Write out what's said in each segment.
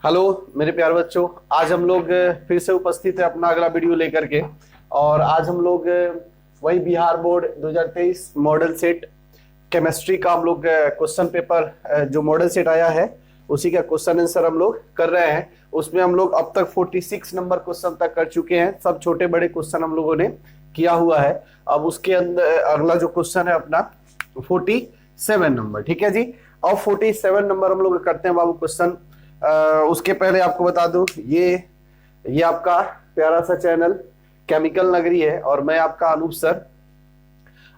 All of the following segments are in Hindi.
हेलो मेरे प्यारे बच्चों, आज हम लोग फिर से उपस्थित है अपना अगला वीडियो लेकर के। और आज हम लोग वही Bihar board 2023 model set chemistry का हम लोग क्वेश्चन पेपर जो मॉडल सेट आया है उसी का क्वेश्चन आंसर हम लोग कर रहे हैं। उसमें हम लोग अब तक 46 नंबर क्वेश्चन तक कर चुके हैं। सब छोटे बड़े क्वेश्चन हम लोगों ने किया हुआ है। अब उसके अंदर अगला जो क्वेश्चन है अपना 47 नंबर, ठीक है जी। अब 47 नंबर हम लोग करते हैं बाबू क्वेश्चन। उसके पहले आपको बता दूं ये आपका प्यारा सा चैनल केमिकल नगरी है और मैं आपका अनूप सर।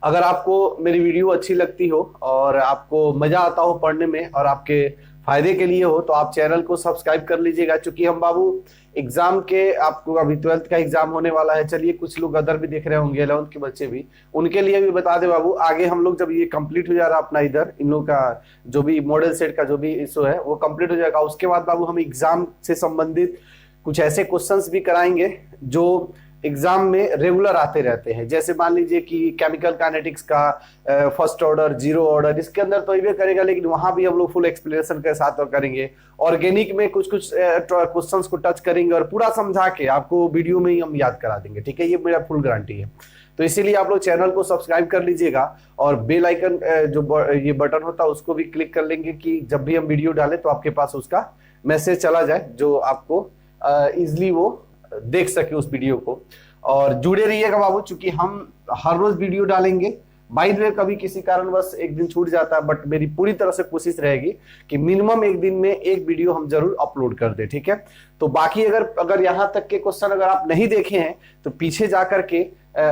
अगर आपको मेरी वीडियो अच्छी लगती हो और आपको मजा आता हो पढ़ने में और आपके फायदे के लिए हो तो आप चैनल को सब्सक्राइब कर लीजिएगा। क्योंकि हम बाबू एग्जाम के आपको अभी 12th का एग्जाम होने वाला है। चलिए कुछ लोग अदर भी देख रहे होंगे 11th के बच्चे भी, उनके लिए भी बता दे बाबू। आगे हम लोग जब ये कंप्लीट हो जा रहा अपना इधर इन लोग का जो भी मॉडल सेट का जो भी इशू है वो कंप्लीट हो जाएगा। उसके बाद बाबू हम एग्जाम से संबंधित कुछ ऐसे क्वेश्चंस भी कराएंगे जो एग्जाम में रेगुलर आते रहते हैं। जैसे मान लीजिए कि केमिकल काइनेटिक्स का फर्स्ट ऑर्डर, जीरो ऑर्डर, इसके अंदर तो ये करेगा लेकिन वहां भी हम लोग फुल एक्सप्लेनेशन के साथ करेंगे। ऑर्गेनिक में कुछ कुछ क्वेश्चंस को टच करेंगे और पूरा समझा के आपको वीडियो में ही हम याद करा देंगे, ठीक है। ये मेरा फुल गारंटी है। तो इसीलिए आप लोग चैनल को सब्सक्राइब कर लीजिएगा और बेल आइकन जो ये बटन होता है उसको भी क्लिक कर लेंगे कि जब भी हम वीडियो डालें तो आपके पास उसका मैसेज चला जाए, जो आपको इजिली वो देख सके उस वीडियो को। और जुड़े रहिएगा बाबू, चूंकि हम हर रोज वीडियो डालेंगे। बाय द वे कभी किसी कारणवश एक दिन छूट जाता है, बट मेरी पूरी तरह से कोशिश रहेगी कि मिनिमम एक दिन में एक वीडियो हम जरूर अपलोड कर दे, ठीक है। तो बाकी अगर यहां तक के क्वेश्चन अगर आप नहीं देखे हैं तो पीछे जाकर के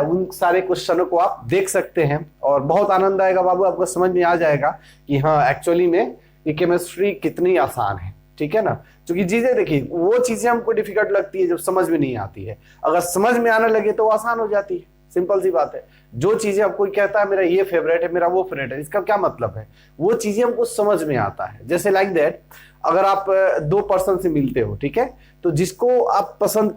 उन सारे क्वेश्चनों को आप देख सकते हैं और बहुत आनंद आएगा बाबू। आपको समझ में आ जाएगा कि हाँ एक्चुअली में ये केमिस्ट्री कितनी आसान है, ठीक है ना। क्योंकि चीजें देखिए, वो चीजें हमको डिफिकल्ट लगती है जब समझ में नहीं आती है, अगर समझ में आने लगे तो आसान हो जाती है। सिंपल सी बात है। जो चीजें अब कोई कहता है मेरा ये फेवरेट है, मेरा वो फेवरेट है, इसका क्या मतलब है? वो चीजें हमको समझ में आता है। जैसे लाइक दैट, अगर आप दो पर्सन से मिलते हो, ठीक है, तो जिसको आप पसंद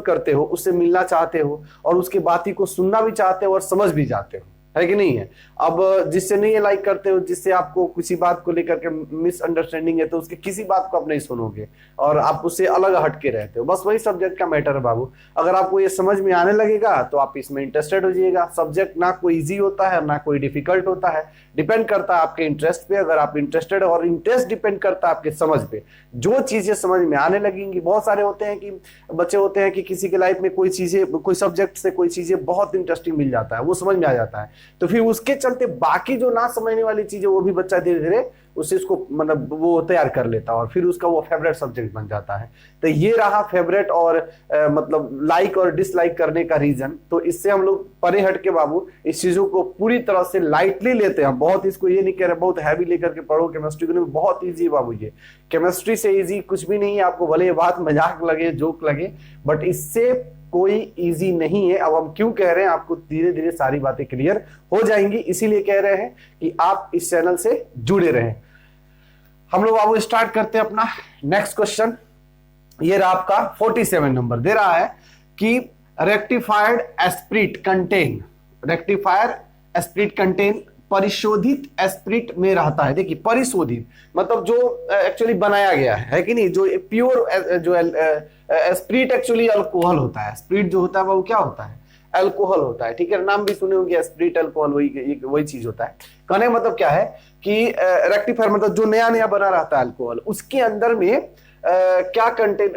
करते हो उससे मिलना चाहते हो और उसकी बात को सुनना भी चाहते हो और समझ भी जाते हो, है कि नहीं है। अब जिससे नहीं लाइक करते हो, जिससे आपको किसी बात को लेकर के मिसअंडरस्टैंडिंग है, तो उसके किसी बात को आप नहीं सुनोगे और आप उससे अलग हटके रहते हो। बस वही सब्जेक्ट का मैटर है बाबू। अगर आपको ये समझ में आने लगेगा तो आप इसमें इंटरेस्टेड हो जाइएगा। सब्जेक्ट ना कोई इजी होता है ना कोई डिफिकल्ट होता है, डिपेंड करता है आपके इंटरेस्ट पे। अगर आप इंटरेस्टेड और इंटरेस्ट डिपेंड करता है आपके समझ पे। जो चीजें समझ में आने लगेंगी, बहुत सारे होते हैं कि बच्चे होते हैं कि किसी के लाइफ में कोई चीजें, कोई सब्जेक्ट से कोई चीजें बहुत इंटरेस्टिंग मिल जाता है, वो समझ में आ जाता है, तो फिर उसके चलते बाकी जो ना समझने वाली चीजें वो भी बच्चा धीरे धीरे उससे इसको मतलब वो तैयार कर लेता है और फिर उसका वो फेवरेट सब्जेक्ट बन जाता है। तो ये रहा फेवरेट और मतलब लाइक और डिसलाइक करने का रीजन। तो इससे हम लोग परे हट के बाबू इस चीजों को पूरी तरह से लाइटली लेते हैं। बहुत इसको ये नहीं कह रहे बहुत हैवी लेकर के पढ़ो केमिस्ट्री को, बहुत ईजी है बाबू। ये केमिस्ट्री से ईजी कुछ भी नहीं है। आपको भले ये बात मजाक लगे, जोक लगे, बट इससे कोई इजी नहीं है। अब हम क्यों कह रहे हैं, आपको धीरे धीरे सारी बातें क्लियर हो जाएंगी, इसीलिए कह रहे हैं कि आप इस चैनल से जुड़े रहें। हम लोग बाबू स्टार्ट करते हैं अपना नेक्स्ट क्वेश्चन। ये रहा आपका 47 नंबर। दे रहा है कि रेक्टिफाइड एस्प्रिट कंटेन परिशोधित एस्प्रिट में रहता है। देखिए परिशोधित मतलब जो एक्चुअली बनाया गया है कि नहीं। जो प्योर जो एस्प्रिट एक्चुअली अल्कोहल होता है। एस्प्रिट जो होता है वो क्या होता है? अल्कोहल होता है, ठीक है। नाम भी सुने होंगे एस्प्रिट, अल्कोहल, वही चीज होता है। कहने मतलब क्या है कि रेक्टिफायर मतलब जो नया नया बना रहता है अल्कोहल, उसके अंदर में क्या कंटेन,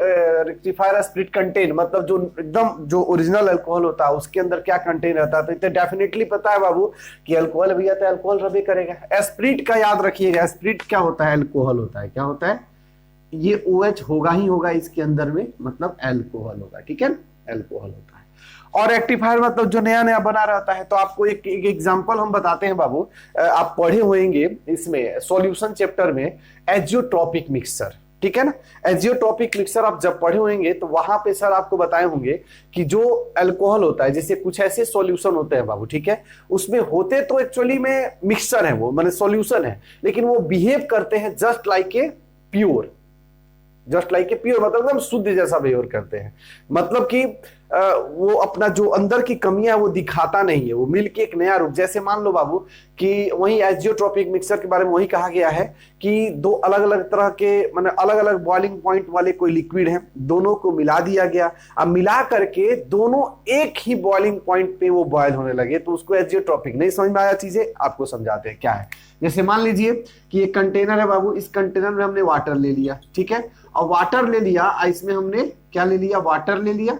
रेक्टिफायर एस्प्रिट कंटेन मतलब जो एकदम जो ओरिजिनल अल्कोहल होता है उसके अंदर क्या कंटेन रहता है। तो इतना डेफिनेटली पता है बाबू कि अल्कोहल भी आता है, अल्कोहल रबे करेगा। एस्प्रिट का याद रखिएगा, एस्प्रिट क्या होता है? अल्कोहल होता है। क्या होता है? ये OH होगा ही होगा इसके अंदर में, मतलब अल्कोहल होगा, ठीक है, अल्कोहल होता है। और रेक्टिफायर मतलब जो नया नया बना रहता है। तो आपको एक एग्जांपल हम बताते हैं बाबू। आप पढ़े होंगे इसमें सॉल्यूशन चैप्टर में एजियोट्रॉपिक मिक्सचर, ठीक है ना। एजियोट्रॉपिक मिक्सचर आप जब पढ़े होंगे तो वहां पे सर आपको बताए होंगे कि जो अल्कोहल होता है, जैसे कुछ ऐसे सॉल्यूशन होते हैं बाबू, ठीक है, उसमें होते तो एक्चुअली में मिक्सचर है, वो माने सॉल्यूशन है, लेकिन वो बिहेव करते हैं जस्ट लाइक ए प्योर मतलब एकदम शुद्ध जैसा बिहेव करते हैं। मतलब कि वो अपना जो अंदर की कमियां वो दिखाता नहीं है, वो मिल के एक नया रूप, जैसे मान लो बाबू कि वही एजियोट्रॉपिक मिक्सर के बारे में वही कहा गया है कि दो अलग अलग तरह के मतलब अलग अलग बॉइलिंग पॉइंट वाले कोई लिक्विड हैं, दोनों को मिला दिया गया, अब मिला करके दोनों एक ही बॉइलिंग पॉइंट पे वो बॉयल होने लगे, तो उसको एजियोट्रॉपिक। नहीं समझ में आया चीजें, आपको समझाते हैं क्या है। जैसे मान लीजिए कि एक कंटेनर है बाबू, इस कंटेनर में हमने वाटर ले लिया, ठीक है, और वाटर ले लिया, इसमें हमने क्या ले लिया, वाटर ले लिया,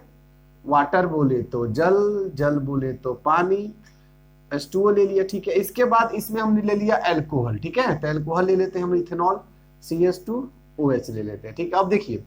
वाटर बोले तो जल, जल बोले तो पानी, H2O ले लिया, ठीक है। इसके बाद इसमें हमने ले लिया एल्कोहल, ठीक है, तो एल्कोहल ले लेते हैं हम, इथेनॉल CH2OH ले लेते हैं, ठीक है। अब देखिए,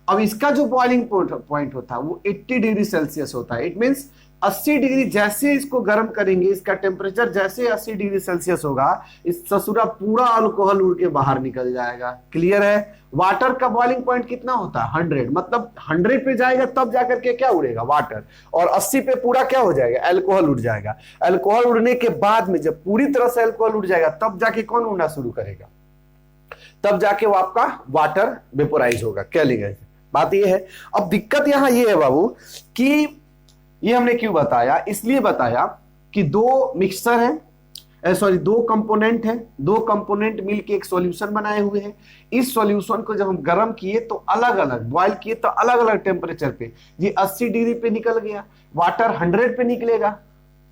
अब इसका जो बॉइलिंग पॉइंट होता है वो 80 डिग्री सेल्सियस होता है। इट मीन्स 80 डिग्री, जैसे इसको गर्म करेंगे, इसका टेम्परेचर जैसे 80 डिग्री सेल्सियस होगा, इस ससुरा पूरा अल्कोहल उड़ के बाहर निकल जाएगा। क्लियर है। वाटर का बॉइलिंग पॉइंट कितना होता है 100, मतलब 100 पे जाएगा तब जाकर के क्या उड़ेगा, वाटर, और 80 पे पूरा क्या हो जाएगा, अल्कोहल उड़ जाएगा। अल्कोहल उड़ने के बाद में जब पूरी तरह से अल्कोहल उड़ जाएगा तब जाके कौन उड़ना शुरू करेगा, तब जाके वो आपका वाटर वेपोराइज होगा। क्या लेगा, बात ये है। अब दिक्कत यहां ये है बाबू कि ये हमने क्यों बताया, इसलिए बताया कि दो मिक्सचर है, सॉरी दो कंपोनेंट है, दो कंपोनेंट मिलके एक सॉल्यूशन बनाए हुए हैं। इस सॉल्यूशन को जब हम गर्म किए तो अलग अलग बॉयल किए तो अलग अलग टेम्परेचर पे, ये 80 डिग्री पे निकल गया, वाटर 100 पे निकलेगा।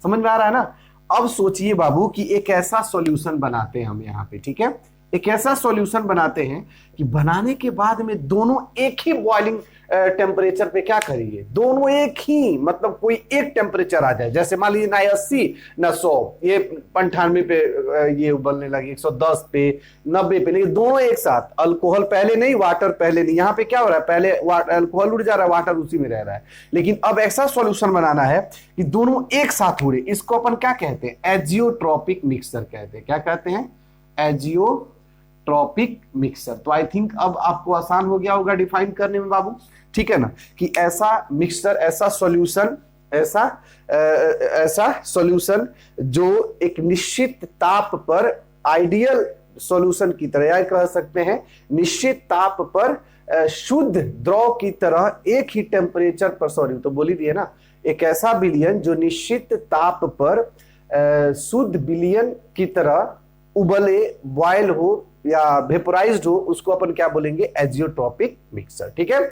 समझ में आ रहा है ना। अब सोचिए बाबू कि एक ऐसा सॉल्यूशन बनाते हैं हम यहाँ पे, ठीक है, एक ऐसा सॉल्यूशन बनाते हैं कि बनाने के बाद में दोनों एक ही बॉइलिंग टेम्परेचर पे क्या करिए, दोनों एक ही, मतलब कोई एक टेम्परेचर आ जाए। जैसे मान लीजिए ना 80 ना 100, ये 98 पे ये उबलने लगे, 110 पे, 90 पे, लेकिन दोनों एक साथ, अल्कोहल पहले नहीं, वाटर पहले नहीं। यहाँ पे क्या हो रहा है, पहले अल्कोहल उड़ जा रहा है, वाटर उसी में रह रहा है। लेकिन अब ऐसा सॉल्यूशन बनाना है कि दोनों एक साथ उड़े। इसको अपन क्या कहते हैं, एजियोट्रॉपिक मिक्सचर कहते हैं। क्या कहते हैं, एजियोट्रॉपिक मिक्सचर। तो आई थिंक अब आपको आसान हो गया होगा डिफाइन करने में बाबू, ठीक है ना, कि ऐसा मिक्सचर, ऐसा सॉल्यूशन, ऐसा सॉल्यूशन जो एक निश्चित ताप पर, आइडियल सॉल्यूशन की तरह, या कह सकते हैं निश्चित ताप पर शुद्ध द्रव की तरह एक ही टेम्परेचर पर, सॉरी तो बोल ही दिए ना, एक ऐसा विलयन जो निश्चित ताप पर शुद्ध विलयन की तरह उबले, बॉयल हो या वेपोराइज्ड हो, उसको अपन क्या बोलेंगे, एजियोट्रॉपिक मिक्सचर। ठीक है।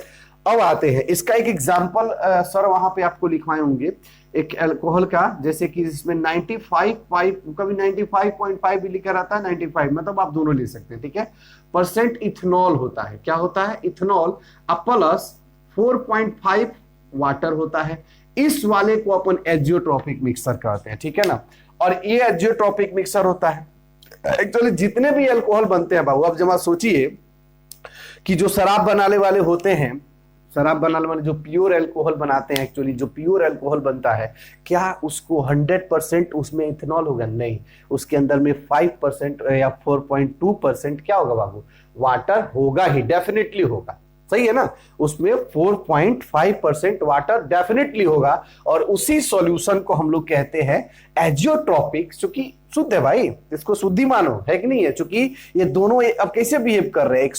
अब आते हैं इसका एक एग्जांपल, सर वहां पे आपको लिखवाए होंगे एक अल्कोहल का, जैसे कि इसमें 95 कभी 95.5 भी लिखा रहता है, 95 मतलब आप दोनों ले सकते हैं, ठीक है, परसेंट इथेनॉल होता है। क्या होता है, इथेनॉल, प्लस 4.5 वाटर होता है। इस वाले को अपन एजियोट्रॉपिक मिक्सचर कहते हैं, ठीक है ना। और ये एजियोट्रॉपिक मिक्सचर होता है। एक्चुअली जितने भी अल्कोहल बनते हैं बाबू, अब जब आप सोचिए कि जो शराब बनाने वाले होते हैं, शराब बनाने वाले जो प्योर अल्कोहल बनाते हैं, एक्चुअली जो प्योर अल्कोहल बनता है, क्या उसको 100% उसमें इथेनॉल होगा? नहीं, उसके अंदर में 5% या 4.2% क्या होगा बाबू, वाटर होगा ही, डेफिनेटली होगा। सही है ना, उसमें 4.5% वाटर डेफिनेटली होगा। और उसी सॉल्यूशन को हम लोग कहते हैं एजियोट्रॉपिक, क्योंकि शुद्ध है भाई, इसको शुद्धि मानो, है कि नहीं है, क्योंकि ये दोनों अब कैसे बिहेव कर रहे हैं, एक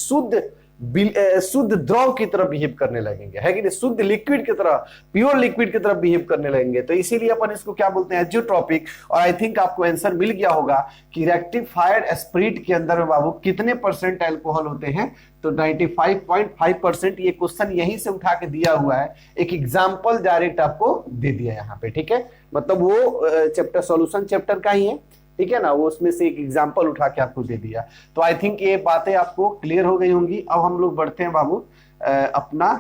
शुद्ध द्रव की तरह बिहेव करने लगेंगे, है कि नहीं, शुद्ध लिक्विड की तरह, प्योर लिक्विड की तरह बिहेव करने लगेंगे। तो इसीलिए अपन इसको क्या बोलते हैं, एजियोट्रॉपिक। और आई थिंक आपको आंसर मिल गया होगा कि रेक्टिफाइड स्पिरिट के अंदर में बाबू कितने परसेंट अल्कोहल होते हैं, तो 95.5%। ये क्वेश्चन यहीं से उठा के दिया हुआ है, एक एग्जाम्पल डायरेक्ट आपको दे दिया यहाँ पे, ठीक है, मतलब वो चैप्टर सॉल्यूशन चैप्टर का ही है, ठीक है ना, वो उसमें से एक एग्जांपल उठा के आपको दे दिया। तो आई थिंक ये बातें आपको क्लियर हो गई होंगी। अब हम लोग बढ़ते हैं बाबू अपना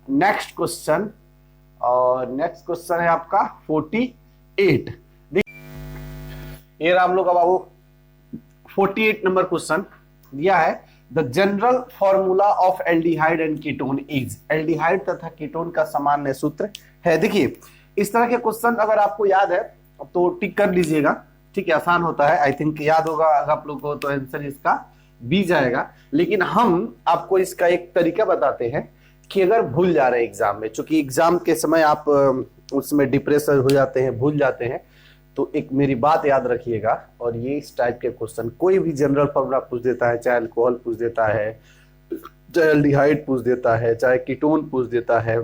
नेक्स्ट क्वेश्चन, और नेक्स्ट क्वेश्चन है आपका 48। ये रहा हम लोग का बाबू 48 नंबर क्वेश्चन दिया है, the general formula of aldehyde and ketone is. Aldehyde तथा कीटोन का सामान्य सूत्र है। देखिए इस तरह के क्वेश्चन अगर आपको याद है तो टिक कर लीजिएगा, ठीक है, आसान होता है। आई थिंक याद होगा अगर आप लोग को, तो आंसर इसका बी जाएगा। लेकिन हम आपको इसका एक तरीका बताते हैं कि अगर भूल जा रहे हैं एग्जाम में, चूंकि एग्जाम के समय आप उसमें डिप्रेशन हो जाते हैं, भूल जाते हैं, तो एक मेरी बात याद रखिएगा। और ये इस टाइप के क्वेश्चन कोई भी जनरल फॉर्मूला पूछ देता है, चाहे अल्कोहल पूछ देता है, चाहे एल्डिहाइड पूछ देता है, चाहे कीटोन पूछ देता है,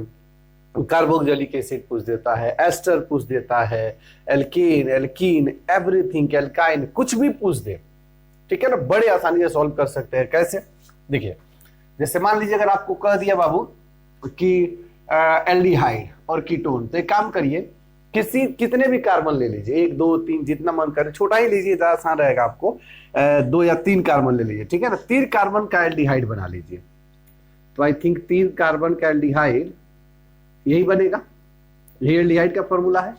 कार्बोक्सिलिक एसिड पूछ देता है, एस्टर पूछ देता है, एल्केन, एल्कीन, एवरीथिंग, एल्काइन, कुछ भी पूछ दे, ठीक है ना, बड़े आसानी से सॉल्व कर सकते हैं। कैसे? देखिए, जैसे मान लीजिए अगर आपको कह दिया बाबू कि एल्डिहाइड और कीटोन, तो एक काम करिए, कितने भी कार्बन ले लीजिए, 1 2 3 जितना मन करे, छोटा ही लीजिए, ज्यादा आसान रहेगा आपको, 2 या 3 कार्बन ले लीजिए, ठीक है ना, 3 कार्बन का एल्डिहाइड बना लीजिए। तो आई थिंक 3 कार्बन का एल्डिहाइड यही बनेगा, यही एल्डिहाइड का फॉर्मूला है।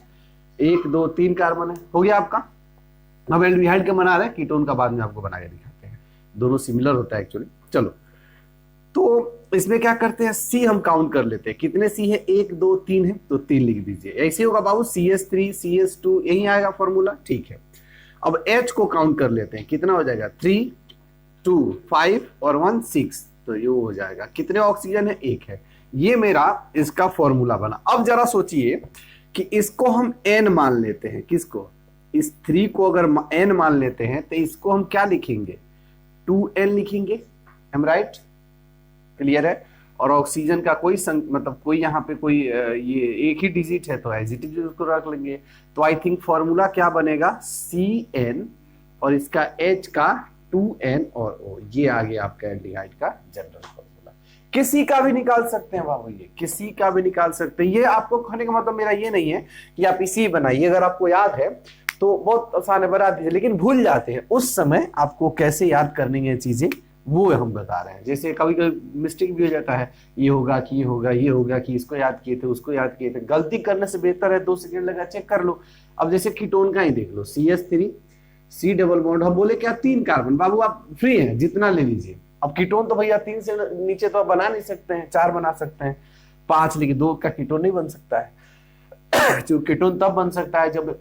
1 2 3 कार्बन है, हो गया आपका। अब एल्डिहाइड का बना रहे हैं, कीटोन का बाद में आपको बना के दिखाते हैं, दोनों सिमिलर होता है एक्चुअली। चलो, तो इसमें क्या करते हैं, सी हम काउंट कर लेते हैं, कितने सी है, 1 2 3 है, तो 3 लिख दीजिए। ऐसे होगा बाबू, CS3 CS2, यही आएगा फॉर्मूला, ठीक है। अब H को काउंट कर लेते हैं, कितना हो जाएगा, 3 2 5 और 1 6, तो ये हो जाएगा। कितने ऑक्सीजन है, 1 है। ये मेरा इसका फॉर्मूला बना। अब जरा सोचिए कि इसको हम N मान लेते हैं, किसको, इस 3 को अगर N मान लेते हैं तो इसको हम क्या लिखेंगे, 2N लिखेंगे, हम राइट, क्लियर है। और ऑक्सीजन का कोई मतलब कोई यहाँ पे कोई ये एक ही डिजिट है, तो एज इट इज उसको रख लेंगे। तो आई थिंक फॉर्मूला क्या बनेगा, CN और इसका H का 2N और O, ये आ गया आपका एल्डिहाइड का जनरल फॉर्मूला। किसी का भी निकाल सकते हैं बाबू, ये किसी का भी निकाल सकते हैं। ये आपको कहने का मतलब मेरा ये नहीं है कि आप इसी बनाइए, अगर आपको याद है तो बहुत आसान है, बना दीजिए, लेकिन भूल जाते हैं उस समय आपको कैसे याद करनी है चीजें, वो हम बता रहे हैं। जैसे कभी कभी मिस्टेक भी हो जाता है, ये होगा कि ये होगा, ये होगा कि इसको याद किए थे, उसको याद किए थे। गलती करने से बेहतर है 2 सेकंड लगा चेक कर लो। अब जैसे कीटोन का ही देख लो, CS3 C डबल बॉन्ड, हम बोले क्या 3 कार्बन, बाबू आप फ्री हैं, जितना ले लीजिए। अब कीटोन तो भैया 3 से नीचे तो आप बना नहीं सकते हैं, 4 बना सकते हैं, 5, लेकिन 2 का कीटोन नहीं बन सकता है। जो कीटोन तब बन सकता है जब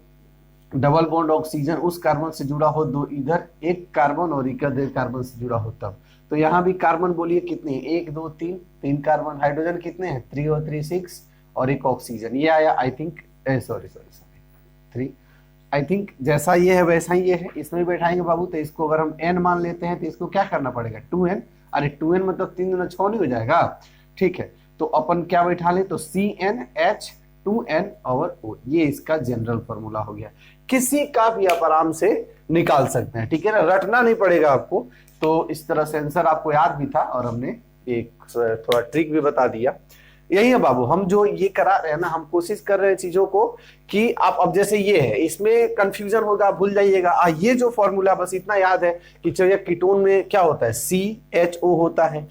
डबल बॉन्ड ऑक्सीजन उस कार्बन से जुड़ा हो, 2 इधर 1 कार्बन और इधर कार्बन से जुड़ा हो तब। तो यहाँ भी कार्बन बोलिए कितने, 1 2 3 3 कार्बन। हाइड्रोजन कितने हैं, 3 और 3 6 और 1 ऑक्सीजन, ये आया I think, sorry 3। I think जैसा ये है वैसा ही ये है, इसमें बैठाएंगे बाबू। तो इसको अगर हम N मान लेते हैं तो इसको क्या करना पड़ेगा, 2N। अरे 2N मतलब 3 दूना 6 नहीं हो जाएगा, ठीक है। तो अपन क्या बैठा ले, तो CNH 2N और O, ये इसका जनरल फॉर्मूला हो गया। किसी का भी आप आराम से निकाल सकते हैं, ठीक है ना, रटना नहीं पड़ेगा आपको। तो इस तरह से आंसर आपको याद भी था और हमने एक थोड़ा ट्रिक भी बता दिया। यही है बाबू, हम जो ये करा रहे हैं ना, हम कोशिश कर रहे हैं चीजों को कि आप, अब जैसे ये है, इसमें कंफ्यूजन होगा, भूल जाइएगा। ये जो फॉर्मूला बस इतना याद है कि चलिए कीटोन में क्या होता है, CHO होता है,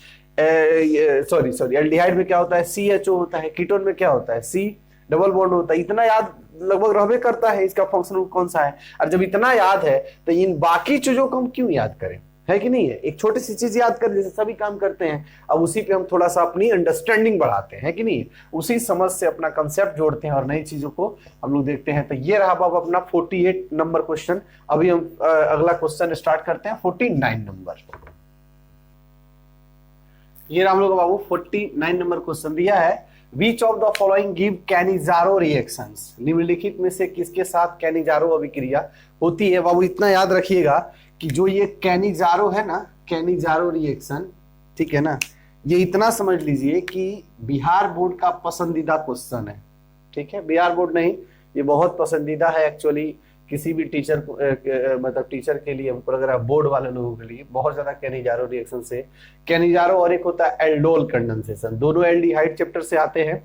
सॉरी एल्डिहाइड में क्या होता है, CHO होता है, कीटोन में क्या होता है, C डबल बॉन्ड होता है। इतना याद लगभग रहबे करता है, इसका फंक्शन कौन सा है। और जब इतना याद है तो इन बाकी चीजों को हम क्यों याद करें, है कि नहीं है। एक छोटी सी चीज याद कर, जैसे सभी काम करते हैं, अब उसी पे हम थोड़ा सा अपनी अंडरस्टैंडिंग बढ़ाते हैं, कि नहीं, उसी समझ से अपना कंसेप्ट जोड़ते हैं और नई चीजों को हम लोग देखते हैं। तो ये रहा बाबू अपना 48 नंबर क्वेश्चन। अभी हम अगला क्वेश्चन स्टार्ट करते हैं 49 नंबर। ये हम लोग बाबू 49 नंबर क्वेश्चन दिया है, Which of the following give Cannizzaro reactions, निम्नलिखित में से किसके साथ कैनिजारो अभिक्रिया होती है। बाबू इतना याद रखिएगा कि जो ये कैनिजारो है ना, कैनिजारो रिएक्शन, ठीक है ना, ये इतना समझ लीजिए कि बिहार बोर्ड का पसंदीदा क्वेश्चन है, ठीक है। बिहार बोर्ड नहीं, ये बहुत पसंदीदा है एक्चुअली किसी भी टीचर को, मतलब टीचर के लिए, अगर बोर्ड वाले लोगों के लिए बहुत ज्यादा कैनिजारो रिएक्शन से, कैनिजारो और एक होता है एल्डोल कंडेंसेशन, दोनों एल्डिहाइड चैप्टर से आते हैं।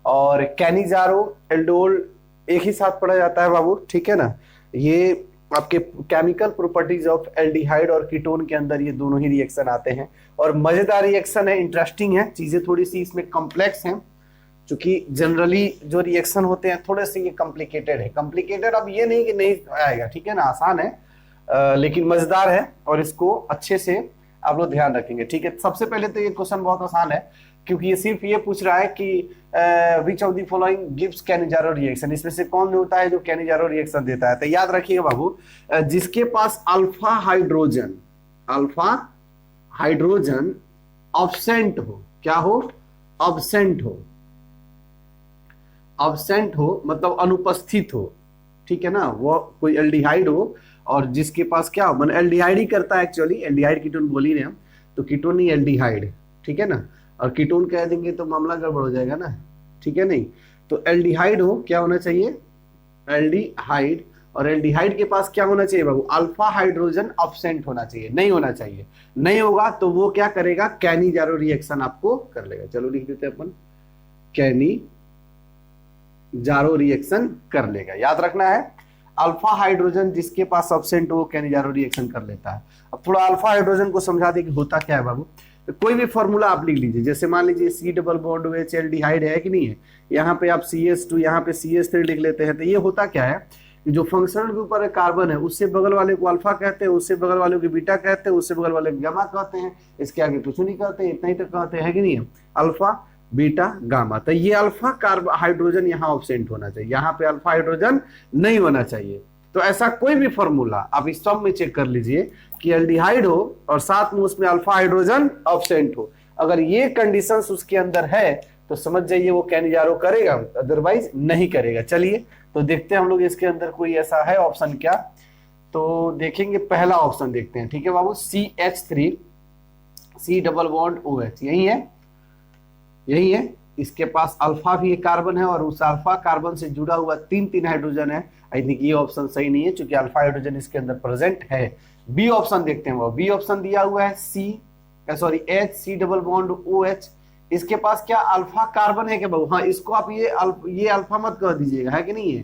और कैनिजारो एल्डोल एक ही साथ पढ़ा जाता है बाबू, ठीक है ना। ये आपके केमिकल प्रॉपर्टीज ऑफ एल्डिहाइड और कीटोन के अंदर ये दोनों ही रिएक्शन आते हैं। और मजेदार रिएक्शन है, इंटरेस्टिंग है, चीजें थोड़ी सी इसमें कॉम्प्लेक्स हैं, क्योंकि जनरली जो रिएक्शन होते हैं थोड़े से ये कॉम्प्लिकेटेड है। कॉम्प्लिकेटेड अब ये नहीं कि नहीं आएगा, ठीक है ना, आसान है लेकिन मजेदार है, और इसको अच्छे से आप लोग ध्यान रखेंगे, ठीक है। सबसे पहले तो ये क्वेश्चन बहुत आसान है, क्योंकि ये सिर्फ ये पूछ रहा है कि which of the following gives Cannizzaro reaction, इसमें से कौन होता है जो कैनिजारो रिएक्शन देता है। तो याद रखिएगा बाबू, जिसके पास अल्फा हाइड्रोजन ऑब्सेंट हो, क्या हो, अब्सेंट हो मतलब अनुपस्थित हो, ठीक है ना, वो कोई एल्डिहाइड हो और जिसके पास क्या हो, मतलब एल्डिहाइड ही करता है एक्चुअली, एल्डिहाइड कीटोन बोल ही रहे हम, तो कीटोन नहीं एल्डिहाइड, ठीक है ना। और कीटोन कह देंगे तो मामला गड़बड़ हो जाएगा ना, ठीक है नहीं, तो एल्डिहाइड हो क्या होना चाहिए, एल्डिहाइड, और एल्डिहाइड के पास क्या होना चाहिए बाबू, अल्फा हाइड्रोजन एब्सेंट होना चाहिए, नहीं होना चाहिए, नहीं होगा तो वो क्या करेगा, कैनिजारो रिएक्शन आपको कर लेगा। चलो लिख देते हैं अपन, कैनिजारो रिएक्शन कर लेगा, याद रखना है अल्फा हाइड्रोजन जिसके पास एब्सेंट हो कैनिजारो रिएक्शन कर लेता है। अब थोड़ा अल्फा हाइड्रोजन को समझा दे कि होता क्या है बाबू, तो कोई भी फॉर्मूला आप लिख लीजिए, जैसे मान लीजिए C double bond OH aldehyde है कि नहीं है, यहाँ पे आप CH2 यहाँ पे CH3 लिख लेते हैं, तो ये होता क्या है, जो फंक्शनल ग्रुप पर कार्बन है उससे बगल वाले को अल्फा कहते हैं, उससे बगल वाले को बीटा कहते हैं, उससे बगल वाले को गामा कहते हैं, इसके आगे कुछ नहीं कहते, इतना ही तक कहते हैं कि नहीं है, अल्फा बीटा गामा। तो ये अल्फा हाइड्रोजन यहाँ एब्सेंट होना चाहिए, यहाँ पे अल्फा हाइड्रोजन नहीं होना चाहिए। तो ऐसा कोई भी फॉर्मूला आप इस सब में चेक कर लीजिए कि एल्डिहाइड हो और साथ में उसमें अल्फा हाइड्रोजन एब्सेंट हो, अगर ये कंडीशंस उसके अंदर है तो समझ जाइए वो कैनिजारो करेगा, अदरवाइज नहीं करेगा। चलिए तो देखते हैं हम लोग इसके अंदर कोई ऐसा है ऑप्शन क्या, तो देखेंगे पहला ऑप्शन देखते हैं, ठीक है बाबू, CH3 C double bond OH, यही है, यही है, इसके पास अल्फा भी एक कार्बन है और उस अल्फा कार्बन से जुड़ा हुआ तीन हाइड्रोजन है। आई थिंक ये ऑप्शन सही नहीं है क्योंकि अल्फा हाइड्रोजन इसके अंदर प्रेजेंट है। बी ऑप्शन देखते हैं, वो बी ऑप्शन दिया हुआ है H C double bond OH, इसके पास क्या अल्फा कार्बन है क्या बाबू, हाँ इसको आप ये अल्फा मत कह दीजिएगा, है कि नहीं है,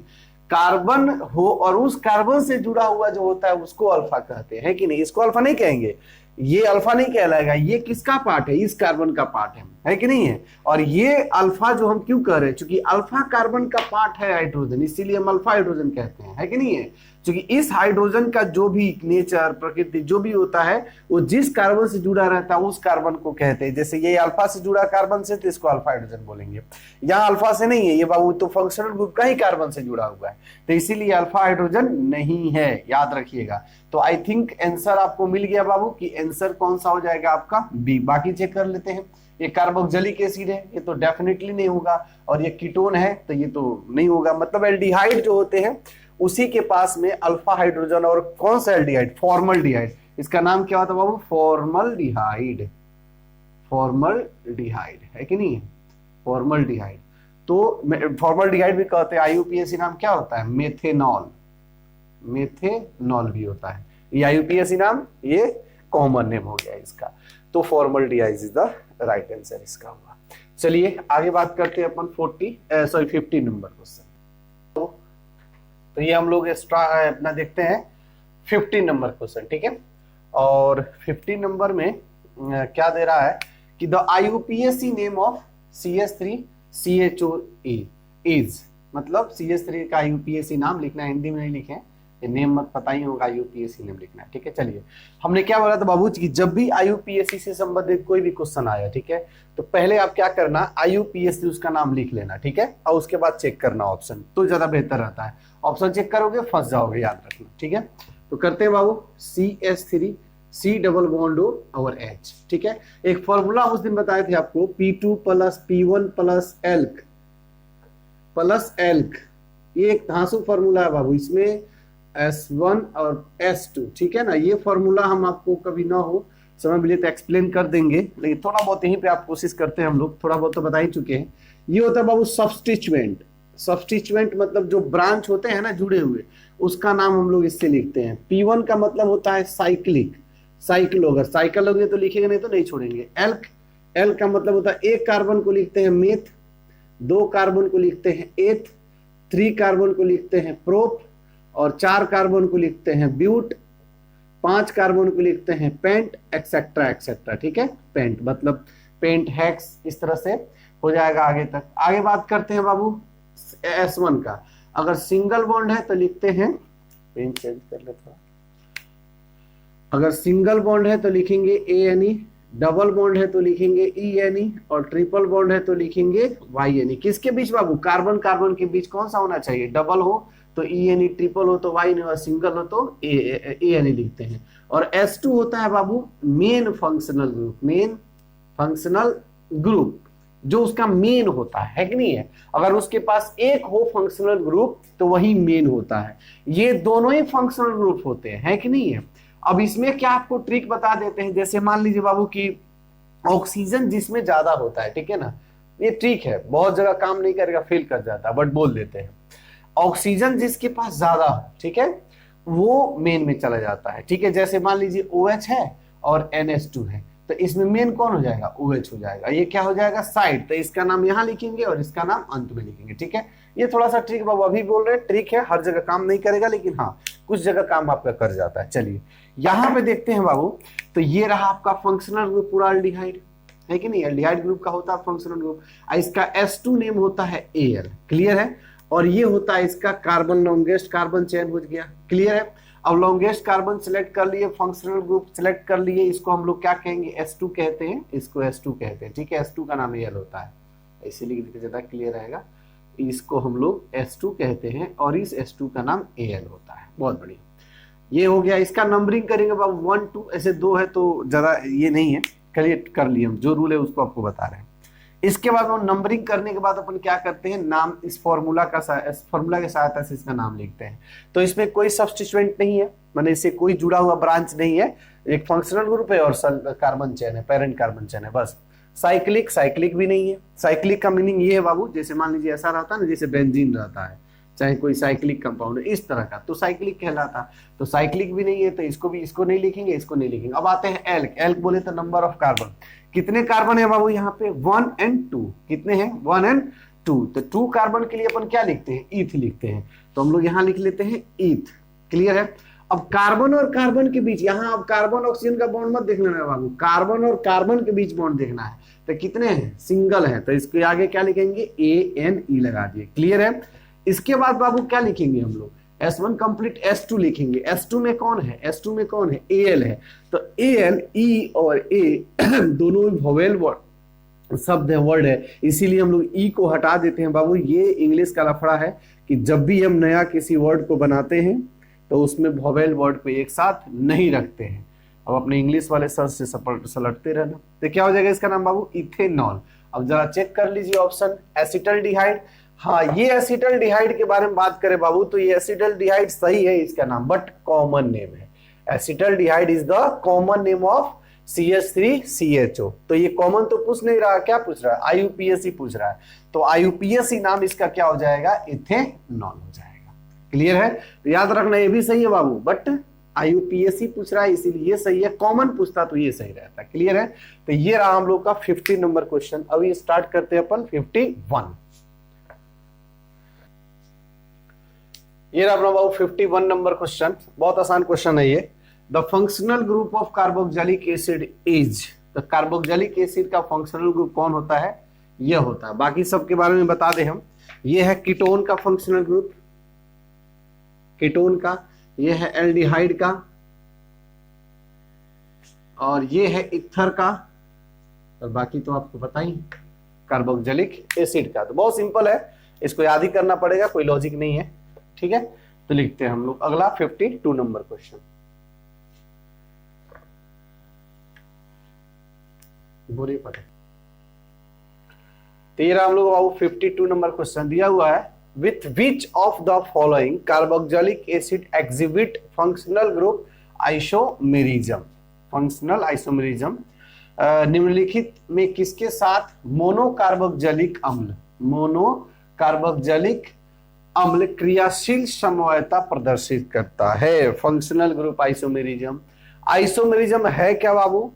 कार्बन हो और उस कार्बन से जुड़ा हुआ जो होता है उसको अल्फा कहते हैं, है कि नहीं, इसको अल्फा नहीं कहेंगे, ये अल्फा नहीं कहलाएगा, ये किसका पार्ट है, इस कार्बन का पार्ट है कि नहीं है। और ये अल्फा जो हम क्यों कह रहे हैं, क्योंकि अल्फा कार्बन का पार्ट है हाइड्रोजन, इसीलिए हम अल्फा हाइड्रोजन कहते हैं, है कि नहीं है, क्योंकि इस हाइड्रोजन का जो भी नेचर प्रकृति जो भी होता है वो जिस कार्बन से जुड़ा रहता है उस कार्बन को कहते हैं। जैसे ये अल्फा से जुड़ा कार्बन से तो इसको अल्फा हाइड्रोजन बोलेंगे, यहाँ अल्फा से नहीं है ये बाबू, तो फंक्शनल ग्रुप का ही कार्बन से जुड़ा हुआ है, तो इसीलिए अल्फा हाइड्रोजन नहीं है, याद रखिएगा। तो आई थिंक आंसर आपको मिल गया बाबू कि आंसर कौन सा हो जाएगा आपका बी। बाकी चेक कर लेते हैं, ये कार्बोक्सिलिक एसिड है, ये तो डेफिनेटली नहीं होगा, और ये कीटोन है तो ये तो नहीं होगा, मतलब एल्डिहाइड जो होते हैं उसी के पास में अल्फा हाइड्रोजन, और कौन सा एल्डिहाइड, फॉर्मल्डिहाइड, इसका नाम क्या होता है बाबू, फॉर्मल्डिहाइड, फॉर्मल्डिहाइड, है कि नहीं, फॉर्मल्डिहाइड। तो फॉर्मल्डिहाइड भी कहते हैं, IUPAC नाम क्या होता है, मेथेनॉल, मेथेनॉल भी होता है, ये IUPAC नाम, ये कॉमन नेम हो गया इसका, तो formaldehyde is the right answer इसका हुआ। चलिए आगे बात करते हैं अपन 50 नंबर क्वेश्चन। तो ये हम लोग एक्स्ट्रा अपना देखते हैं 50 नंबर क्वेश्चन, ठीक है, और 50 नंबर में क्या दे रहा है कि the IUPAC name of CH3CHOE is, मतलब CH3 का IUPAC नाम लिखना है, हिंदी में नहीं लिखे, ये नेम मत पता ही होगा, IUPAC नेम लिखना है, ठीक है। चलिए हमने क्या बोला था बाबू कि जब भी IUPAC से संबंधित कोई भी क्वेश्चन आया, ठीक है, तो पहले आप क्या करना, IUPAC उसका नाम लिख लेना, ठीक है, और उसके बाद चेक करना ऑप्शन, तो ज्यादा बेहतर रहता है, ऑप्शन चेक करोगे फंस जाओगे, याद रखना, ठीक है। तो करते हैं बाबू CH3 C डबल बॉन्ड और H, ठीक है। एक फॉर्मूला उस दिन बताए थे आपको, P2 plus P1 plus elk plus elk, ये एक धांसू फॉर्मूला है बाबू, इसमें S1 और S2, ठीक है ना, ये फॉर्मूला हम आपको कभी ना हो समय मिले तो एक्सप्लेन कर देंगे, लेकिन थोड़ा बहुत यहीं पे आप कोशिश करते हैं, हम लोग थोड़ा बहुत तो बता ही चुके हैं। ये होता है बाबू सब्स्टिट्यूएंट, सब्स्टिट्यूएंट मतलब जो ब्रांच होते हैं ना जुड़े हुए, उसका नाम हम लोग इससे लिखते हैं। P1 का मतलब होता है साइक्लिक, साइक्लो, अगर साइकिल होगे तो लिखेंगे, नहीं तो नहीं छोड़ेंगे। एल्क, एल्क का मतलब होता है एक कार्बन को लिखते हैं मेथ, 2 कार्बन को लिखते हैं एथ, 3 कार्बन को लिखते हैं प्रोप, और 4 कार्बन को लिखते हैं ब्यूट, 5 कार्बन को लिखते हैं पेंट, एक्सेट्रा एक्सेट्रा, ठीक है। पेंट मतलब पेंट, हेक्स, इस तरह से हो जाएगा आगे तक। आगे बात करते हैं बाबू S1 का, अगर सिंगल बॉन्ड है तो लिखते हैं, पेन चेंज कर लेता हूं, अगर सिंगल बॉन्ड है तो लिखेंगे ANE, डबल बॉन्ड है तो लिखेंगे ENE, और ट्रिपल बॉन्ड है तो लिखेंगे YNE। किसके बीच बाबू, कार्बन कार्बन के बीच कौन सा होना चाहिए, डबल हो तो ENE, ट्रिपल हो तो YNE, और सिंगल हो तो ANE लिखते हैं। और S2 होता है बाबू main functional group, main functional group जो उसका मेन होता है कि नहीं है, अगर उसके पास एक हो फंक्शनल ग्रुप तो वही मेन होता है, ये दोनों ही फंक्शनल ग्रुप होते हैं, है कि नहीं है। अब इसमें क्या आपको ट्रिक बता देते हैं, जैसे मान लीजिए बाबू कि ऑक्सीजन जिसमें ज्यादा होता है, ठीक है ना, ये ठीक है, बहुत जगह काम नहीं करेगा, फेल कर जाता है, बट बोल देते हैं। ऑक्सीजन जिसके पास ज्यादा हो, ठीक है, वो मेन में चला जाता है, ठीक है। जैसे मान लीजिए OH है और NH2 है, तो इसमें मेन कौन हो जाएगा, OH हो जाएगा। ये क्या हो जाएगा, साइड, तो इसका नाम यहाँ लिखेंगे और इसका नाम अंत में लिखेंगे, ठीक है। ये थोड़ा सा ट्रिक बाबू अभी बोल रहे हैं, ट्रिक है, हर जगह काम नहीं करेगा, लेकिन हाँ कुछ जगह काम आपका कर जाता है। चलिए यहाँ पे देखते हैं बाबू, तो ये रहा आपका फंक्शनल ग्रुप पूरा एल्डिहाइड, है कि नहीं, एल्डिहाइड ग्रुप का होता है फंक्शनल ग्रुप। इसका S2 नेम होता है Al, क्लियर है। और ये होता है इसका कार्बन, लॉन्गेस्ट कार्बन चेन हो गया, क्लियर है। अब लॉन्गेस्ट कार्बन सिलेक्ट कर लिए, फंक्शनल ग्रुप सिलेक्ट कर लिए, इसको हम लोग क्या कहेंगे, S2 कहते हैं, इसको S2 कहते हैं, ठीक है। S2 का नाम Al होता है, इसीलिए ज्यादा क्लियर रहेगा। इसको हम लोग S2 कहते हैं और इस S2 का नाम Al होता है। बहुत बढ़िया, ये हो गया। इसका नंबरिंग करेंगे बाबू 1 2, ऐसे 2 है तो ज्यादा ये नहीं है, क्लियर कर लिए हम, जो रूल है उसको आपको बता रहे हैं। इसके बाद वो नंबरिंग करने के बाद अपन क्या करते हैं, नाम इस फॉर्मूला की सहायता से इसका नाम लिखते हैं। तो इसमें कोई सब्स्टिट्यूएंट नहीं है, माने इससे कोई जुड़ा हुआ ब्रांच नहीं है, एक फंक्शनल ग्रुप है और कार्बन चेन है, पेरेंट कार्बन चेन है, बस। साइक्लिक भी नहीं है। साइक्लिक का मीनिंग ये है बाबू, जैसे मान लीजिए ऐसा रहता है ना, जैसे बेंजीन रहता है, चाहे कोई साइक्लिक कंपाउंड है इस तरह का, तो साइक्लिक कहलाता। तो साइक्लिक भी नहीं है, तो इसको नहीं लिखेंगे, इसको नहीं लिखेंगे। अब आते हैं एल्क। एल्क बोले तो नंबर ऑफ कार्बन, कितने कार्बन है बाबू यहाँ पे, 1 और 2, कितने हैं, 1 और 2। तो 2 कार्बन के लिए अपन क्या लिखते हैं, ईथ लिखते हैं, तो हम लोग यहाँ लिख लेते हैं ईथ, क्लियर है। अब कार्बन और कार्बन के बीच, यहाँ अब कार्बन ऑक्सीजन का बॉन्ड मत देख लेना बाबू, कार्बन और कार्बन के बीच बॉन्ड देखना है, तो कितने हैं, सिंगल है, तो इसके आगे क्या लिखेंगे, ANE लगा दिए, क्लियर है। इसके बाद बाबू क्या लिखेंगे हम लोग, S1 कंप्लीट, S2 लिखेंगे। S2 में कौन है, S2 में कौन है, Al है, तो Al, E और A दोनों वोवेल वर्ड शब्द है, वर्ड है, इसीलिए हम लोग E को हटा देते हैं बाबू। ये इंग्लिश का लफड़ा है कि जब भी हम नया किसी वर्ड को बनाते हैं तो उसमें वोवेल वर्ड को एक साथ नहीं रखते हैं। अब अपने इंग्लिश वाले सर से सलटते रहना। तो क्या हो जाएगा इसका नाम बाबू, इथेनॉल। अब जरा चेक कर लीजिए ऑप्शन, एसिटल्डिहाइड। हाँ, ये एसिटल्डिहाइड के बारे में बात करें बाबू, तो ये एसिटल्डिहाइड सही है इसका नाम, बट कॉमन नेम है। Acetaldehyde is the common name of CH3CHO। तो ये कॉमन तो पूछ नहीं रहा, क्या पूछ रहा है, IUPAC पूछ रहा है, तो IUPAC नाम इसका क्या हो जाएगा, इथेनॉल हो जाएगा, क्लियर है। तो याद रखना ये भी सही है बाबू, बट IUPAC पूछ रहा है इसीलिए ये सही है, कॉमन पूछता तो ये सही रहता, क्लियर है। तो ये रहा हम लोग का 50 नंबर क्वेश्चन। अभी स्टार्ट करते हैं अपन 51। ये रहा अपना बाबू 51 नंबर क्वेश्चन, बहुत आसान क्वेश्चन है ये। The functional group of carboxylic acid is, तो कार्बोक्सिलिक एसिड का फंक्शनल ग्रुप कौन होता है, ये होता है। बाकी सब के बारे में बता दें हम, ये है कीटोन का फंक्शनल ग्रुप, कीटोन का, ये है एल्डिहाइड का, और ये है इथर का, और बाकी तो आपको पता ही कार्बोक्सिलिक एसिड का। तो बहुत सिंपल है, इसको याद ही करना पड़ेगा, कोई लॉजिक नहीं है, ठीक है। तो लिखते हैं हम लोग अगला 52 नंबर क्वेश्चन। बुरी पड़े तेरा हम लोग बाबू 52 नंबर क्वेश्चन दिया हुआ है, with which of the following carboxylic acid exhibit functional group isomerism. Functional isomerism निम्नलिखित में किसके साथ मोनोकार्बोक्सिलिक अम्ल, मोनोकार्बोक्सिलिक अम्ल क्रियाशील समवायता प्रदर्शित करता है। फंक्शनल ग्रुप आइसोमेरिज्म, आइसोमेरिज्म है क्या बाबू,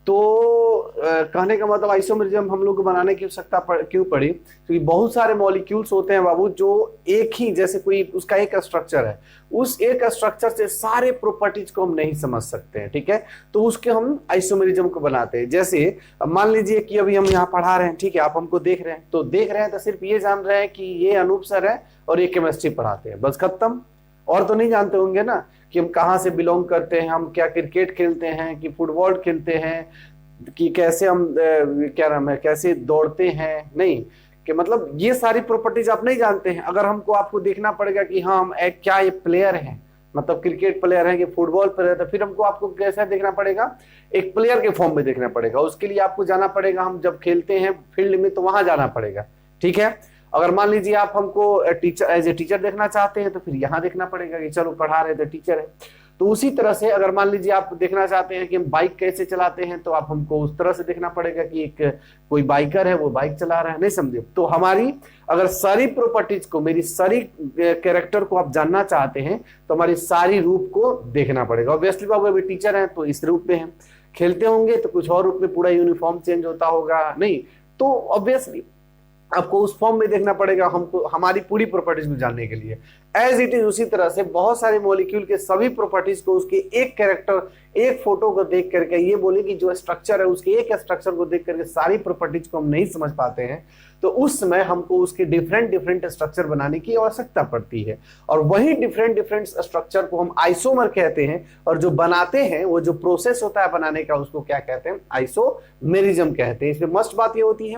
तो कहने का मतलब आइसोमेरिज्म हम लोग को बनाने की आवश्यकता क्यों पड़ी, क्योंकि बहुत सारे मॉलिक्यूल्स होते हैं बाबू जो एक ही, जैसे कोई उसका एक स्ट्रक्चर है, उस एक स्ट्रक्चर से सारे प्रॉपर्टीज को हम नहीं समझ सकते हैं, ठीक है। तो उसके हम आइसोमेरिज्म को बनाते हैं। जैसे मान लीजिए कि अभी हम यहाँ पढ़ा रहे हैं, ठीक है, आप हमको देख रहे हैं, तो देख रहे हैं तो सिर्फ ये जान रहे हैं कि ये अनूप सर है और ये केमिस्ट्री पढ़ाते हैं, बस खत्म। और तो नहीं जानते होंगे ना कि हम कहाँ से बिलोंग करते हैं, हम क्या क्रिकेट खेलते हैं कि फुटबॉल खेलते हैं, कि कैसे हम क्या नाम है, कैसे दौड़ते हैं, नहीं, कि मतलब ये सारी प्रॉपर्टीज आप नहीं जानते हैं। अगर हमको आपको देखना पड़ेगा कि हाँ हम क्या ये प्लेयर हैं, मतलब क्रिकेट प्लेयर है कि फुटबॉल प्लेयर, तो फिर हमको आपको कैसा देखना पड़ेगा, एक प्लेयर के फॉर्म में देखना पड़ेगा। उसके लिए आपको जाना पड़ेगा, हम जब खेलते हैं फील्ड में तो वहां जाना पड़ेगा, ठीक है। अगर मान लीजिए आप हमको टीचर एज ए टीचर देखना चाहते हैं तो फिर यहाँ देखना पड़ेगा कि चलो पढ़ा रहे थे टीचर है। तो उसी तरह से अगर मान लीजिए आप देखना चाहते हैं कि हम बाइक कैसे चलाते हैं, तो आप हमको उस तरह से देखना पड़ेगा कि एक कोई बाइकर है, वो बाइक चला रहा है, नहीं समझे। तो हमारी अगर सारी प्रॉपर्टीज को, मेरी सारी कैरेक्टर को आप जानना चाहते हैं तो हमारी सारी रूप को देखना पड़ेगा। ऑब्वियसली बाबू अभी टीचर हैं तो इस रूप में हैं, खेलते होंगे तो कुछ और रूप में पूरा यूनिफॉर्म चेंज होता होगा, नहीं तो ऑब्वियसली आपको उस फॉर्म में देखना पड़ेगा हमको, हमारी पूरी प्रॉपर्टीज को जानने के लिए। एज इट इज उसी तरह से बहुत सारे मॉलिक्यूल के सभी प्रॉपर्टीज को उसके एक कैरेक्टर, एक फोटो को देख करके ये बोले कि जो स्ट्रक्चर है उसके एक स्ट्रक्चर को देख करके सारी प्रॉपर्टीज को हम नहीं समझ पाते हैं, तो उस समय हमको उसके डिफरेंट डिफरेंट स्ट्रक्चर बनाने की आवश्यकता पड़ती है। और वही डिफरेंट डिफरेंट स्ट्रक्चर को हम आइसोमर कहते हैं, और जो बनाते हैं वो जो प्रोसेस होता है बनाने का उसको क्या कहते हैं, आइसोमेरिज्म कहते हैं। इसमें मस्ट बात ये होती है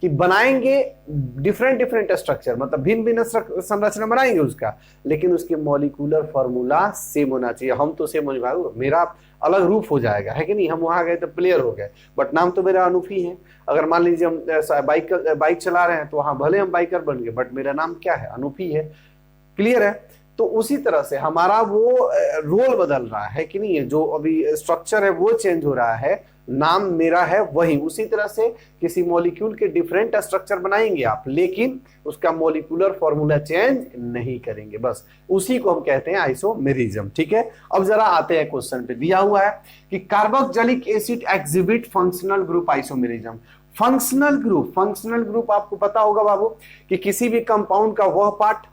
कि बनाएंगे डिफरेंट डिफरेंट स्ट्रक्चर, मतलब भिन्न भिन्न संरचना बनाएंगे उसका, लेकिन उसके मॉलिक्यूलर फॉर्मूला सेम होना चाहिए। हम तो सेम होने वाले, मेरा अलग रूप हो जाएगा, है कि नहीं। हम वहां गए तो प्लेयर हो गए, बट नाम तो मेरा अनूप ही है। अगर मान लीजिए हम बाइक चला रहे हैं तो वहां भले हम बाइकर बन गए, बट मेरा नाम क्या है, अनूप ही है। क्लियर है। तो उसी तरह से हमारा वो रोल बदल रहा है कि नहीं है, जो अभी स्ट्रक्चर है वो चेंज हो रहा है, नाम मेरा है वही। उसी तरह से किसी मॉलिक्यूल के डिफरेंट स्ट्रक्चर बनाएंगे आप, लेकिन उसका मॉलिक्यूलर फॉर्मूला चेंज नहीं करेंगे, बस उसी को हम कहते हैं आइसोमेरिज्म। ठीक है। अब जरा आते हैं क्वेश्चन पे। दिया हुआ है कि carboxylic acid exhibit functional group isomerism. Functional group आपको पता होगा बाबू कि किसी भी कंपाउंड का वह पार्ट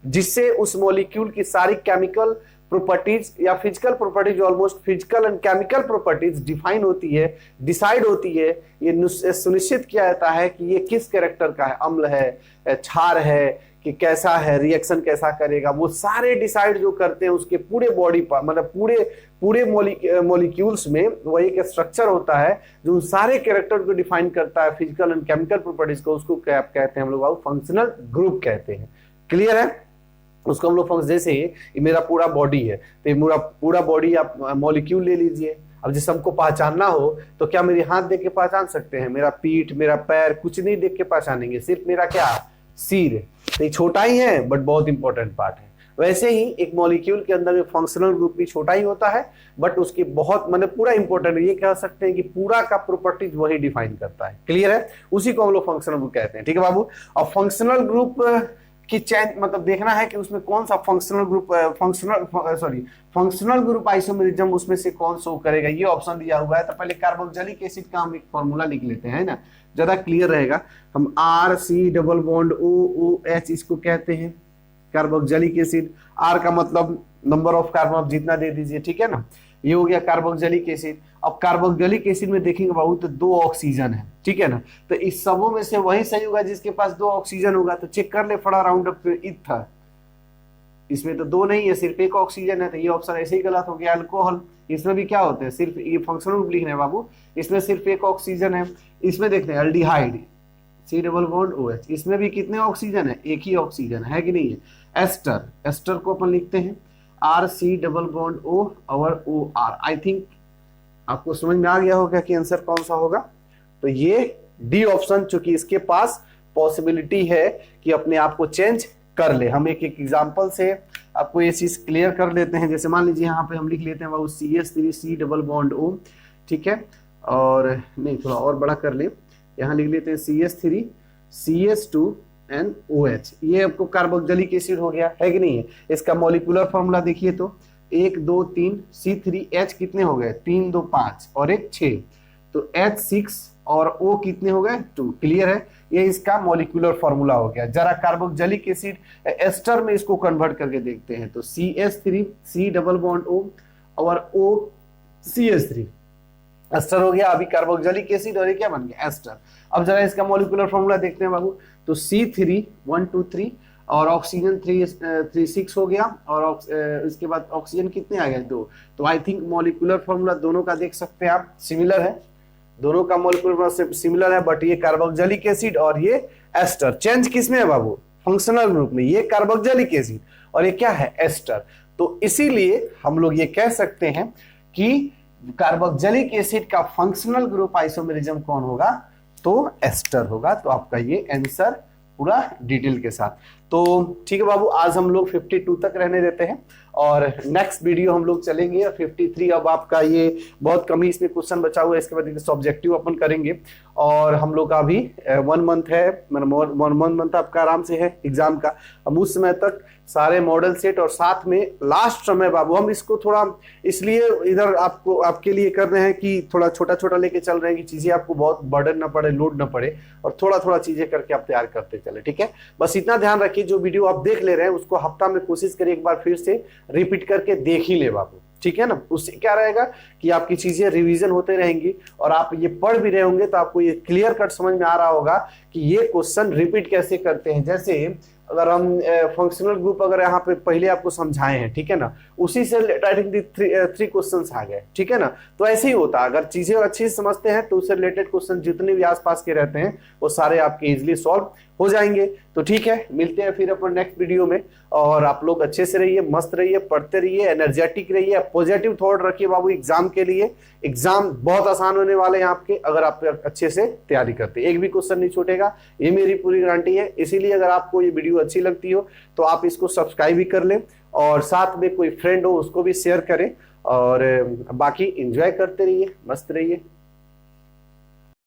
जिससे उस मॉलिक्यूल की सारी केमिकल प्रॉपर्टीज या physical properties, almost physical and chemical properties define होती है, डिसाइड होती है, ये सुनिश्चित किया जाता है कि ये किस कैरेक्टर का है, अम्ल है, क्षार है, कि कैसा है, रिएक्शन कैसा करेगा, वो सारे डिसाइड जो करते हैं उसके पूरे बॉडी पर, मतलब पूरे मॉलिक्यूल्स में वो एक स्ट्रक्चर होता है जो उन सारे कैरेक्टर को डिफाइन करता है, फिजिकल एंड केमिकल प्रॉपर्टीज को, उसको क्या कहते हैं हम लोग, फंक्शनल ग्रुप कहते हैं। क्लियर है। उसको हम लोग जैसे ये मेरा पूरा बॉडी है, तो मेरा पूरा बॉडी आप मॉलिक्यूल ले लीजिए। अब जैसे हमको पहचानना हो तो क्या मेरे हाथ देख के पहचान सकते हैं, मेरा पीठ, मेरा पैर, कुछ नहीं देख के पहचानेंगे, सिर्फ मेरा क्या, सिर। तो ये छोटा ही है बट बहुत इंपॉर्टेंट पार्ट है। वैसे ही एक मॉलिक्यूल के अंदर में फंक्शनल ग्रुप भी छोटा ही होता है, बट उसकी बहुत मतलब पूरा इंपॉर्टेंट, ये कह सकते हैं कि पूरा का प्रॉपर्टीज वही डिफाइन करता है। क्लियर है। उसी को हम लोग फंक्शनल ग्रुप कहते हैं। ठीक है बाबू। और फंक्शनल ग्रुप की चेंज मतलब देखना है कि उसमें कौन सा फंक्शनल ग्रुप आइसोमेरिज्म उसमें से कौन शो करेगा, ये ऑप्शन दिया हुआ है। तो पहले कार्बोक्सिलिक एसिड का हम एक फॉर्मूला लिख लेते हैं ना, ज्यादा क्लियर रहेगा। हम RC+OH इसको कहते हैं कार्बोक्सिलिक एसिड। R का मतलब नंबर ऑफ कार्बन, आप जितना दे दीजिए, ठीक है ना। ये हो गया कार्बोक्सिलिक एसिड। अब कार्बोक्सिलिक एसिड में देखेंगे बाबू तो 2 ऑक्सीजन है, ठीक है ना। तो इस सबों में से वही सही होगा जिसके पास 2 ऑक्सीजन होगा। तो चेक कर ले फड़ा राउंड अप ईथर, इसमें तो 2 नहीं है, सिर्फ 1 ऑक्सीजन है, तो ये ऑप्शन ऐसे ही गलत हो गया। अल्कोहल, इसमें भी क्या होते हैं, सिर्फ ये फंक्शनल ग्रुप लिखना है बाबू, इसमें सिर्फ 1 ऑक्सीजन है। इसमें देखते हैं एल्डिहाइड, C+OH, इसमें भी कितने ऑक्सीजन है, 1 ही ऑक्सीजन है कि नहीं है। एस्टर को अपन लिखते हैं RC+O और OR। आई थिंक आपको समझ में आ गया होगा कि आंसर कौन सा होगा। तो ये डी ऑप्शन, चूंकि इसके पास पॉसिबिलिटी है कि अपने आप को चेंज कर ले। हम एक एग्जांपल से आपको ये चीज क्लियर कर लेते हैं। जैसे मान लीजिए यहाँ पे हम लिख लेते हैं वो CH3C+O, ठीक है। और नहीं, थोड़ा और बड़ा कर ले, यहाँ लिख लेते हैं CH3 CH2NOH। ये आपको कार्बोक्सिलिक एसिड हो गया, है कि नहीं है। इसका मॉलिक्यूलर फॉर्मूला देखिए तो 1 2 3 C3H कितने हो गए, 3 2 5 और 1 6, तो H6 और O कितने हो गए, 2। क्लियर है। ये इसका मॉलिक्यूलर फॉर्मूला हो गया। जरा कार्बोक्सिलिक एसिड एस्टर में इसको कन्वर्ट करके देखते हैं। तो CH3 C+O और O CH3 एस्टर हो गया। अभी कार्बोक्सिलिक एसिड और ये क्या बन गया, एस्टर। अब जरा इसका मॉलिक्यूलर फॉर्मूला देखते हैं बाबू। तो C3 1 2 3 और ऑक्सीजन 3 6 हो गया, और इसके बाद ऑक्सीजन कितने आ गए, 2। तो आई थिंक मॉलिक्यूलर फॉर्मूला दोनों का देख सकते हैं आप, सिमिलर है, दोनों का मॉलिक्यूलर फॉर्मूला सिमिलर है, बट ये कार्बोक्सिलिक एसिड और ये एस्टर। चेंज किसमें है बाबू, फंक्शनल ग्रुप में। ये कार्बोक्सिलिक एसिड और ये क्या है, एस्टर। तो इसीलिए हम लोग ये कह सकते हैं कि कार्बोक्सिलिक एसिड का फंक्शनल ग्रुप आइसोमेरिज्म कौन होगा, तो एस्टर होगा। तो आपका ये आंसर पूरा डिटेल के साथ। तो ठीक है बाबू, आज हम लोग 52 तक रहने देते हैं और नेक्स्ट वीडियो हम लोग चलेंगे 53। अब आपका ये बहुत कम ही इसमें क्वेश्चन बचा हुआ है, इसके बाद सब्जेक्टिव अपन करेंगे और हम लोग का अभी 1 मंथ है, मतलब 1 मंथ आपका आराम से है एग्जाम का। अब उस समय तक सारे मॉडल सेट और साथ में लास्ट समय बाबू हम इसको थोड़ा इसलिए इधर आपको आपके लिए कर रहे हैं कि थोड़ा छोटा छोटा लेके चल रहे हैं कि चीजें आपको बहुत बर्डन ना पड़े, लोड ना पड़े और थोड़ा थोड़ा चीजें करके आप तैयार करते चले। ठीक है, बस इतना ध्यान रखिए, जो वीडियो आप देख ले रहे हैं उसको हफ्ता में कोशिश करिए एक बार फिर से रिपीट करके देख ही ले बाबू। ठीक है ना, उससे क्या रहेगा कि आपकी चीजें रिवीजन होते रहेंगी और आप ये पढ़ भी रहे होंगे तो आपको ये क्लियर कट समझ में आ रहा होगा कि ये क्वेश्चन रिपीट कैसे करते हैं। जैसे अगर हम फंक्शनल ग्रुप अगर यहाँ पे पहले आपको समझाए हैं, ठीक है ना, उसी से रिलेटेड 3 क्वेश्चंस आ गए। ठीक है ना, तो ऐसे ही होता है, अगर चीजें अच्छे से समझते हैं तो उससे रिलेटेड क्वेश्चन जितने भी आसपास के रहते हैं वो सारे आपके इजिली सॉल्व हो जाएंगे। तो ठीक है, मिलते हैं फिर अपन नेक्स्ट वीडियो में और आप लोग अच्छे से रहिए, मस्त रहिए, पढ़ते रहिए, एनर्जेटिक रहिए, पॉजिटिव थॉट रखिए बाबू एग्जाम के लिए। एग्जाम बहुत आसान होने वाले हैं आपके अगर आप अच्छे से तैयारी करते हैं, एक भी क्वेश्चन नहीं छूटेगा, ये मेरी पूरी गारंटी है। इसीलिए अगर आपको ये वीडियो अच्छी लगती हो तो आप इसको सब्सक्राइब भी कर लें और साथ में कोई फ्रेंड हो उसको भी शेयर करें और बाकी एंजॉय करते रहिए, मस्त रहिए।